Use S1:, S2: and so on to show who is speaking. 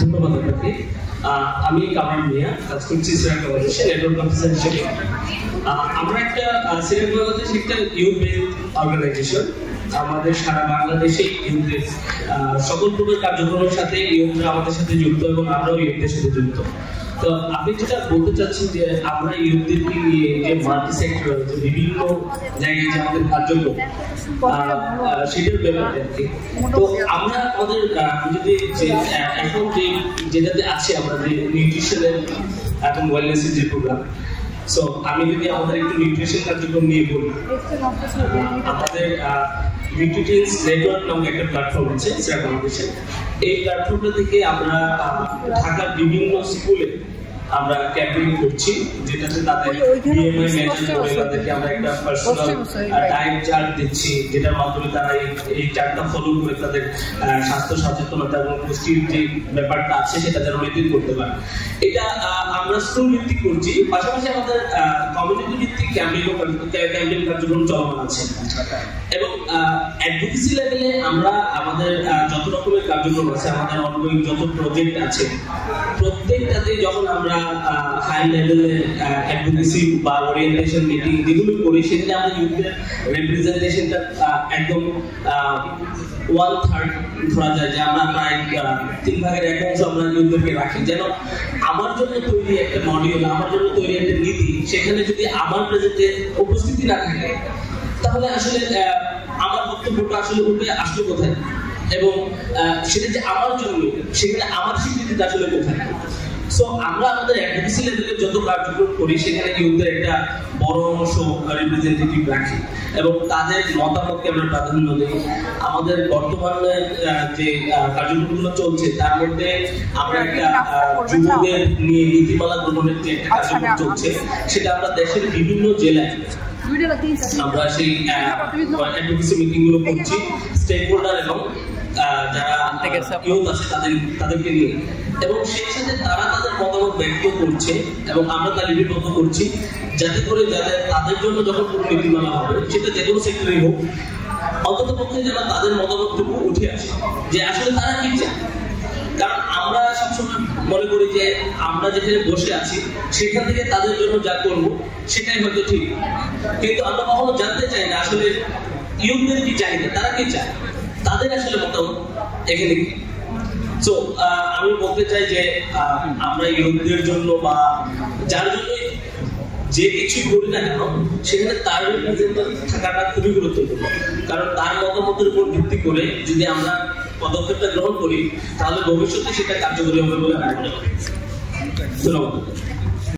S1: ধন্যবাদ আপনাকে। আমি কামাল মিয়া, কাজ করছি সিরাজ বাংলাদেশে নেটওয়ার্ক অফিসার হিসেবে। আমরা একটা সিরাজ বাংলাদেশ একটা ইউথ বেসড অর্গানাইজেশন। আমাদের সারা বাংলাদেশে ইউথদের সকল প্রকার কার্যক্রমের সাথে ইউথরা আমাদের সাথে যুক্ত এবং আমরাও ইউথদের সাথে যুক্ত। তো আপনি যেটা বলতে চাচ্ছেন যে আমরা ইউথদেরকে নিয়ে যে মাল্টি সেক্টর যে বিভিন্ন জায়গায় যে আমাদের কার্যক্রম সেটার ব্যাপারে আর কি। তো আমরা আমাদের যদি এখন যেটাতে আছে আমরা যে নিউট্রিশনের এবং ওয়েলনেসের যে প্রোগ্রাম, সো আমি যদি আমাদের একটু নিউট্রিশন কার্যক্রম নিয়ে বলি, আমাদের নিউট্রিটেন্স নেটওয়ার্ক নামে একটা প্ল্যাটফর্ম আছে সিরাজ বাংলাদেশে। এই প্ল্যাটফর্মটা থেকে আমরা ঢাকার বিভিন্ন স্কুলে আমরা ক্যাম্পেইন করছি, যেটাতে তাদের বিএমআই মেজার করে তাদেরকে আমরা একটা পার্সোনাল ডায়েট চার্ট দিচ্ছি, যেটার মাধ্যমে তারা এই চার্টটা ফলো করে তাদের স্বাস্থ্য সচেতনতা এবং পুষ্টির যে ব্যাপারটা আছে সেটা যেন মেনটেন করতে পারে। এটা আমরা স্কুল ভিত্তিক করছি, পাশাপাশি আমাদের কমিউনিটি ভিত্তিক ক্যাম্পেইন কার্যক্রম চলমান আছে। এবং অ্যাডভোকেসি লেভেলে আমরা আমাদের যত রকমের কার্যক্রম আছে, আমাদের অনগোয়িং যত প্রজেক্ট আছে, প্রত্যেকটাতে যখন আমরা হাই লেভেলে অ্যাডভোকেসি বা ওরিয়েন্টেশন মিটিং যেগুলো করি, সেখানে আমরা ইউথদের রিপ্রেজেন্টেশনটা একদম 1/3 ধরা যায় যে আমরা প্রায় 3 ভাগের 1 অংশ আমরা ইউথদেরকে রাখি, যেন আমার জন্য তৈরি একটা মডিউল, আমার জন্য তৈরি একটা নীতি, সেখানে যদি আমার প্রেজেন্টে উপস্থিতি না থাকে তাহলে আসলে আমার বক্তব্যটা আসলে উঠে আসলো কোথায়, এবং সেটা যে আমার জন্য সেখানে আমার স্বীকৃতিটা আসলে কোথায়। সো আমরা আমাদের অ্যাডভোকেসি লেভেলে যত কার্যক্রম করি সেখানে ইউথদের একটা বড় অংশ রিপ্রেজেন্টেটিভ রাখি এবং তাদের মতামতকে আমরা প্রাধান্য দিই। আমাদের বর্তমানে যে কার্যক্রমগুলো চলছে তার মধ্যে আমরা একটা যুবকদের নিয়ে নীতিমালা গ্রহণের যে একটা কার্যক্রম চলছে, সেটা আমরা দেশের বিভিন্ন জেলায় আমরা সেই অ্যাডভোকেসি মিটিং গুলো করছি স্টেক হোল্ডার এবং যারা ইউথ আছে তাদেরকে নিয়ে, এবং সেই সাথে তারা তাদের মতামত ব্যক্ত করছে এবং আমরা তা লিপিবদ্ধ করছি, যাতে করে তাদের জন্য যখন কোনো নীতিমালা হবে সেটা যে কোনো সেক্টরে হোক, অন্তত পক্ষে যেন তাদের মতামতটুকু উঠে আসে যে আসলে তারা কি চায়। কারণ আমরা সবসময় মনে করি যে আমরা যেখানে বসে আছি সেখান থেকে তাদের জন্য যা করবো সেটাই হয়তো ঠিক, কিন্তু আমরা কখনো জানতে চাই না আসলে ইউথদের কি চাহিদা, তারা কি চায়, তাদের আসলে মতামত এখানে কি। সো আমি বলতে চাই যে আমরা ইউথদের জন্য বা যার জন্য যে কিছু করি না কেন সেখানে তার রিপ্রেজেন্টেটিভ থাকাটা খুবই গুরুত্বপূর্ণ, কারণ তার মতামতের উপর ভিত্তি করে যদি আমরা পদক্ষেপটা গ্রহণ করি তাহলে ভবিষ্যতে সেটা কার্যকরী হবে বলে আমি মনে করি। ধন্যবাদ।